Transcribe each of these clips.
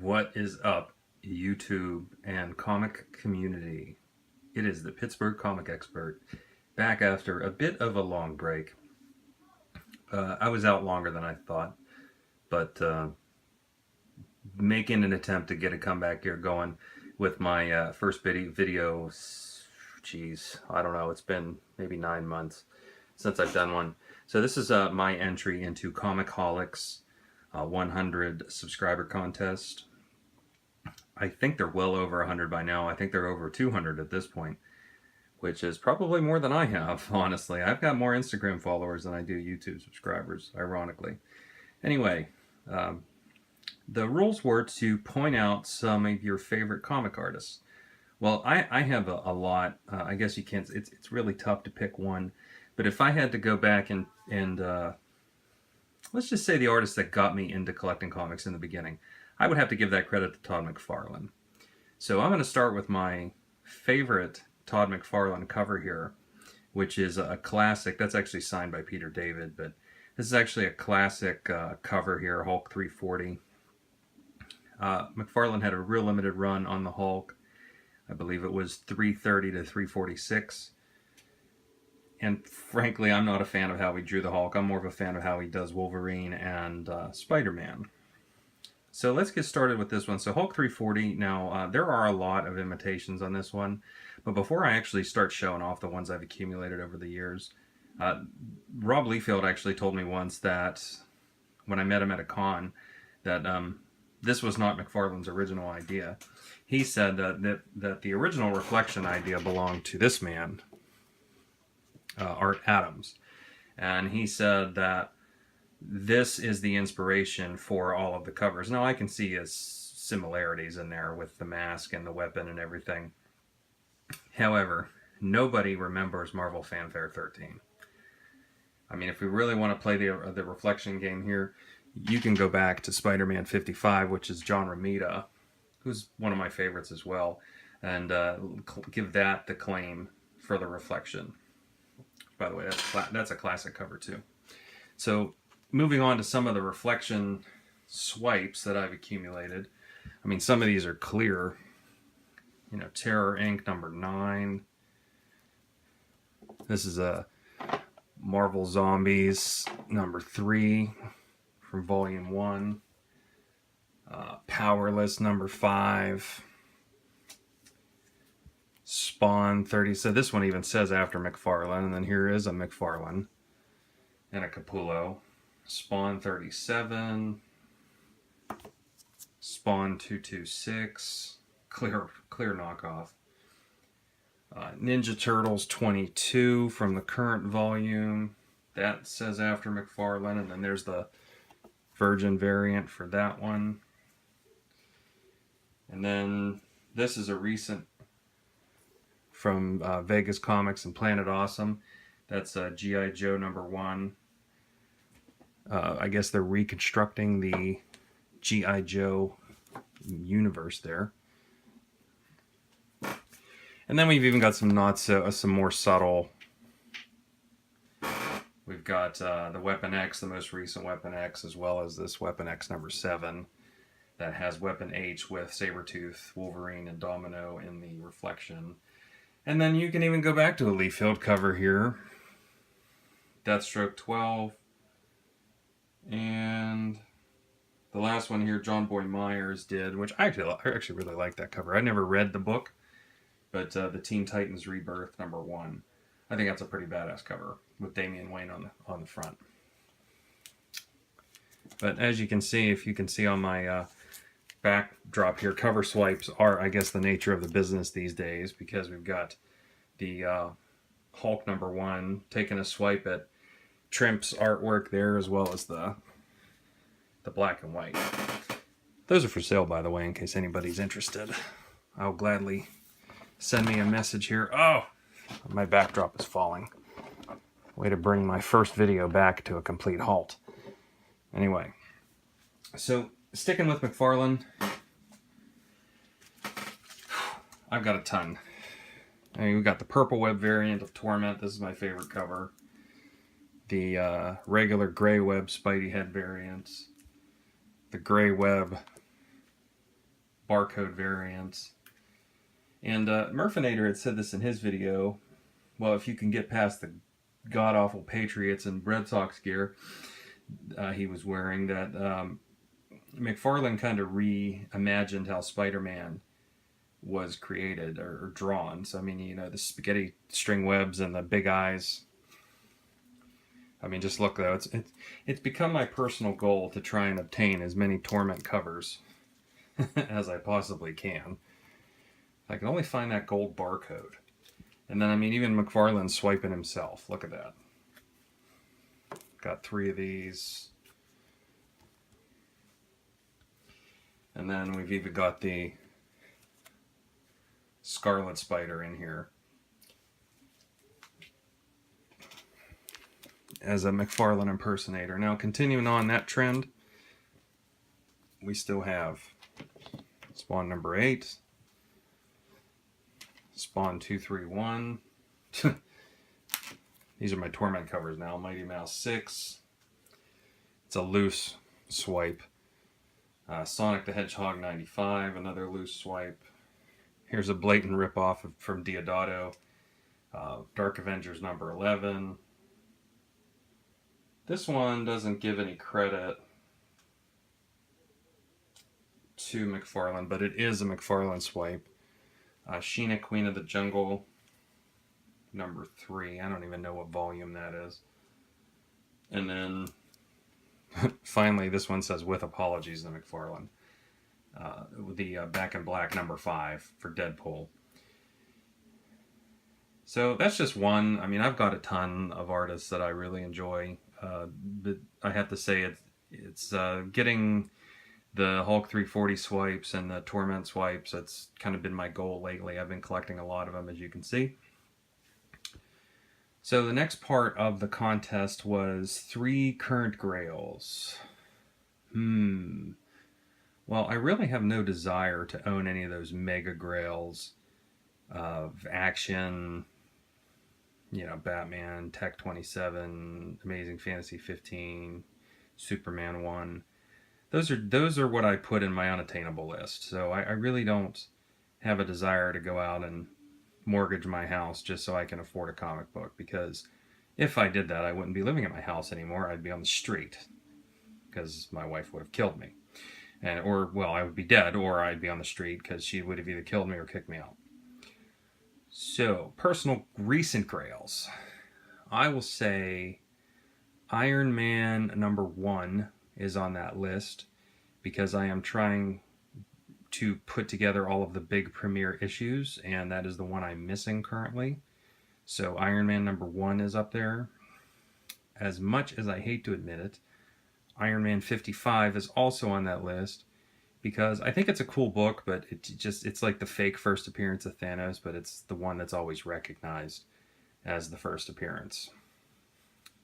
What is up, YouTube and comic community? It is the Pittsburgh comic expert back after a bit of a long break. I was out longer than I thought, but making an attempt to get a comeback here going with my first video. Geez, I don't know. It's been maybe 9 months since I've done one. So this is my entry into Comichaulics 100 subscriber contest. I think they're well over 100 by now. I think they're over 200 at this point, which is probably more than I have, honestly. I've got more Instagram followers than I do YouTube subscribers, ironically. Anyway, the rules were to point out some of your favorite comic artists. Well, I have a lot. I guess you can't, it's really tough to pick one. But if I had to go back and let's just say the artist that got me into collecting comics in the beginning, I would have to give that credit to Todd McFarlane. So I'm going to start with my favorite Todd McFarlane cover here, which is a classic. That's actually signed by Peter David, but this is actually a classic cover here, Hulk 340. McFarlane had a real limited run on the Hulk. I believe it was 330 to 346. And frankly, I'm not a fan of how he drew the Hulk. I'm more of a fan of how he does Wolverine and Spider-Man. So let's get started with this one. So Hulk 340, now there are a lot of imitations on this one, but before I actually start showing off the ones I've accumulated over the years, Rob Liefeld actually told me once that when I met him at a con, that this was not McFarlane's original idea. He said that the original Reflection idea belonged to this man, Art Adams, and he said that this is the inspiration for all of the covers. Now I can see similarities in there with the mask and the weapon and everything. However, nobody remembers Marvel Fanfare 13. I mean, if we really want to play the reflection game here, you can go back to Spider-Man 55, which is John Romita, who's one of my favorites as well, and give that the claim for the reflection. By the way, that's a classic cover too. So moving on to some of the reflection swipes that I've accumulated. I mean, some of these are clear. You know, Terror Inc. number 9. This is a Marvel Zombies number 3 from volume 1. Powerless number 5. Spawn 30. So this one even says after McFarlane, and then here is a McFarlane and a Capullo. Spawn 37, Spawn 226, clear knockoff. Ninja Turtles 22 from the current volume. That says after McFarlane, and then there's the Virgin variant for that one. And then this is a recent from Vegas Comics and Planet Awesome. That's G.I. Joe number 1. I guess they're reconstructing the G.I. Joe universe there. And then we've even got some some more subtle. We've got the Weapon X, the most recent Weapon X, as well as this Weapon X number 7 that has Weapon H with Sabretooth, Wolverine, and Domino in the reflection. And then you can even go back to a Liefeld cover here. Deathstroke 12. And the last one here, John Boy Myers did, which I actually really like that cover. I never read the book, but the Teen Titans Rebirth number 1. I think that's a pretty badass cover with Damian Wayne on the front. But as you can see, if you can see on my backdrop here, cover swipes are, I guess, the nature of the business these days, because we've got the Hulk number 1 taking a swipe at Trimp's artwork there, as well as the black and white. Those are for sale, by the way, in case anybody's interested. I'll gladly send me a message here. Oh, my backdrop is falling. Way to bring my first video back to a complete halt. Anyway, so sticking with McFarlane, I've got a ton. I mean, we've got the Purple Web variant of Torment. This is my favorite cover. The regular Gray Web Spidey head variants. The Gray Web barcode variants. And Murfinator had said this in his video. Well, if you can get past the god-awful Patriots and Red Sox gear he was wearing, that McFarlane kind of reimagined how Spider-Man was created or drawn. So, I mean, you know, the spaghetti string webs and the big eyes. I mean, just look, though. It's become my personal goal to try and obtain as many Torment covers as I possibly can. If I can only find that gold barcode. And then, I mean, even McFarlane's swiping himself. Look at that. Got 3 of these. And then we've even got the Scarlet Spider in here as a McFarlane impersonator. Now, continuing on that trend, we still have Spawn number 8, Spawn 231. These are my Torment covers now. Mighty Mouse 6. It's a loose swipe. Sonic the Hedgehog 95, another loose swipe. Here's a blatant ripoff from Deodato. Dark Avengers number 11. This one doesn't give any credit to McFarlane, but it is a McFarlane swipe. Sheena, Queen of the Jungle, number 3. I don't even know what volume that is. And then, finally, this one says, with apologies to McFarlane. The Back in Black, number 5, for Deadpool. So that's just one. I mean, I've got a ton of artists that I really enjoy. But I have to say it's getting the Hulk 340 swipes and the Torment swipes. That's kind of been my goal lately. I've been collecting a lot of them, as you can see. So the next part of the contest was 3 current grails. Well, I really have no desire to own any of those mega grails of Action, you know, Batman, Tech 27, Amazing Fantasy 15, Superman 1. Those are what I put in my unattainable list. So I really don't have a desire to go out and mortgage my house just so I can afford a comic book, because if I did that, I wouldn't be living at my house anymore. I'd be on the street because my wife would have killed me. Or I would be dead, or I'd be on the street because she would have either killed me or kicked me out. So, personal recent grails. I will say Iron Man number 1 is on that list because I am trying to put together all of the big premiere issues, and that is the one I'm missing currently. So Iron Man number 1 is up there. As much as I hate to admit it, Iron Man 55 is also on that list because I think it's a cool book, but it's like the fake first appearance of Thanos, but it's the one that's always recognized as the first appearance.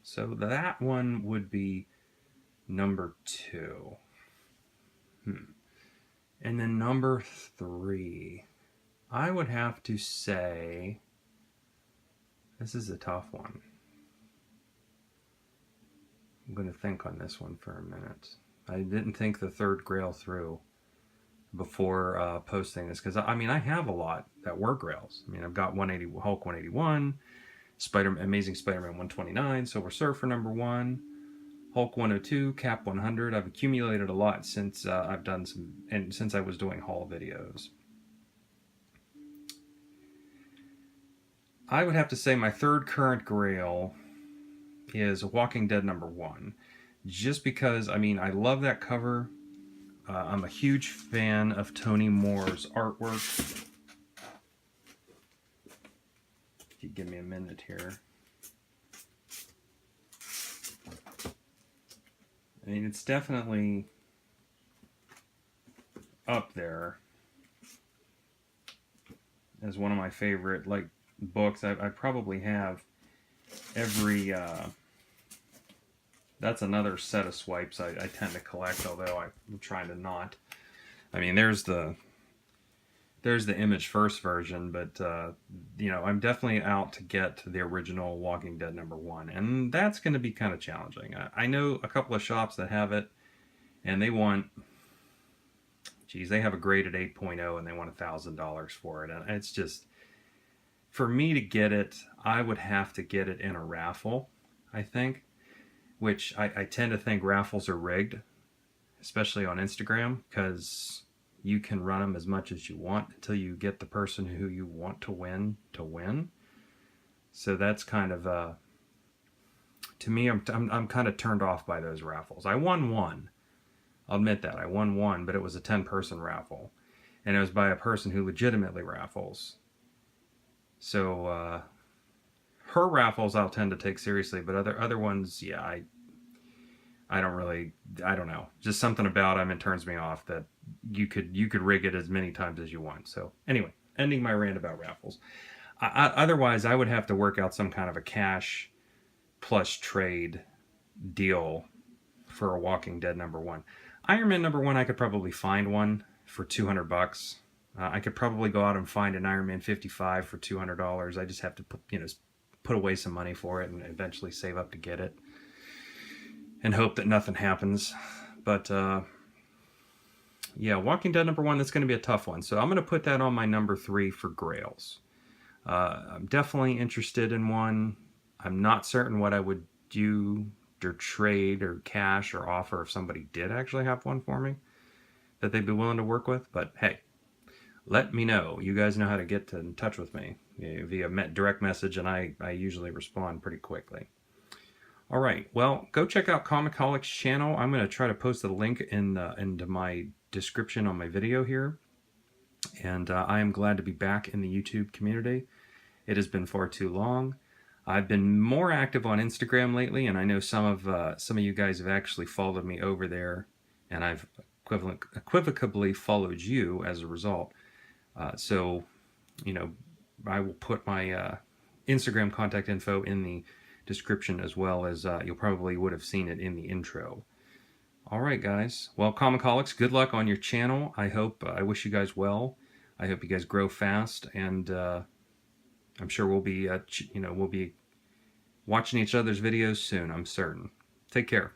So that one would be number 2. And then number 3, I would have to say, this is a tough one. I'm going to think on this one for a minute. I didn't think the third grail through before posting this, because I mean, I have a lot that were grails. I mean, I've got Hulk 181, Amazing Spider-Man 129, Silver Surfer number 1, Hulk 102, Cap 100. I've accumulated a lot since I've done some, and since I was doing haul videos. I would have to say my third current grail is Walking Dead number 1, just because, I mean, I love that cover. I'm a huge fan of Tony Moore's artwork. If you give me a minute here. I mean, it's definitely up there as one of my favorite, like, books. I probably have every, that's another set of swipes I tend to collect, although I'm trying to not. I mean, there's the Image First version, but, you know, I'm definitely out to get the original Walking Dead number 1, and that's going to be kind of challenging. I know a couple of shops that have it, and they want geez, they have a graded 8.0 and they want $1,000 for it. And it's just, for me to get it, I would have to get it in a raffle, I think, which I tend to think raffles are rigged, especially on Instagram, because you can run them as much as you want until you get the person who you want to win to win. So that's kind of, to me, I'm kind of turned off by those raffles. I won one. I'll admit that. I won one, but it was a 10-person raffle. And it was by a person who legitimately raffles. So, her raffles I'll tend to take seriously, but other ones, yeah, I don't know. Just something about them, it turns me off that you could rig it as many times as you want. So anyway, ending my rant about raffles. Otherwise, I would have to work out some kind of a cash plus trade deal for a Walking Dead #1. Iron Man #1, I could probably find one for $200. I could probably go out and find an Iron Man 55 for $200. I just have to put away some money for it and eventually save up to get it and hope that nothing happens. But yeah, Walking Dead #1, that's going to be a tough one. So I'm going to put that on my #3 for Grails. I'm definitely interested in one. I'm not certain what I would do or trade or cash or offer if somebody did actually have one for me that they'd be willing to work with. But hey, let me know. You guys know how to get in touch with me via direct message, and I usually respond pretty quickly. All right, well, go check out Comichaulics' channel. I'm going to try to post a link into my description on my video here. And I am glad to be back in the YouTube community. It has been far too long. I've been more active on Instagram lately, and I know some of you guys have actually followed me over there, and I've equivocably followed you as a result. So, I will put my Instagram contact info in the description, as well as you probably would have seen it in the intro. All right, guys. Well, Comichaulics, good luck on your channel. I wish you guys well. I hope you guys grow fast, and I'm sure we'll be watching each other's videos soon. I'm certain. Take care.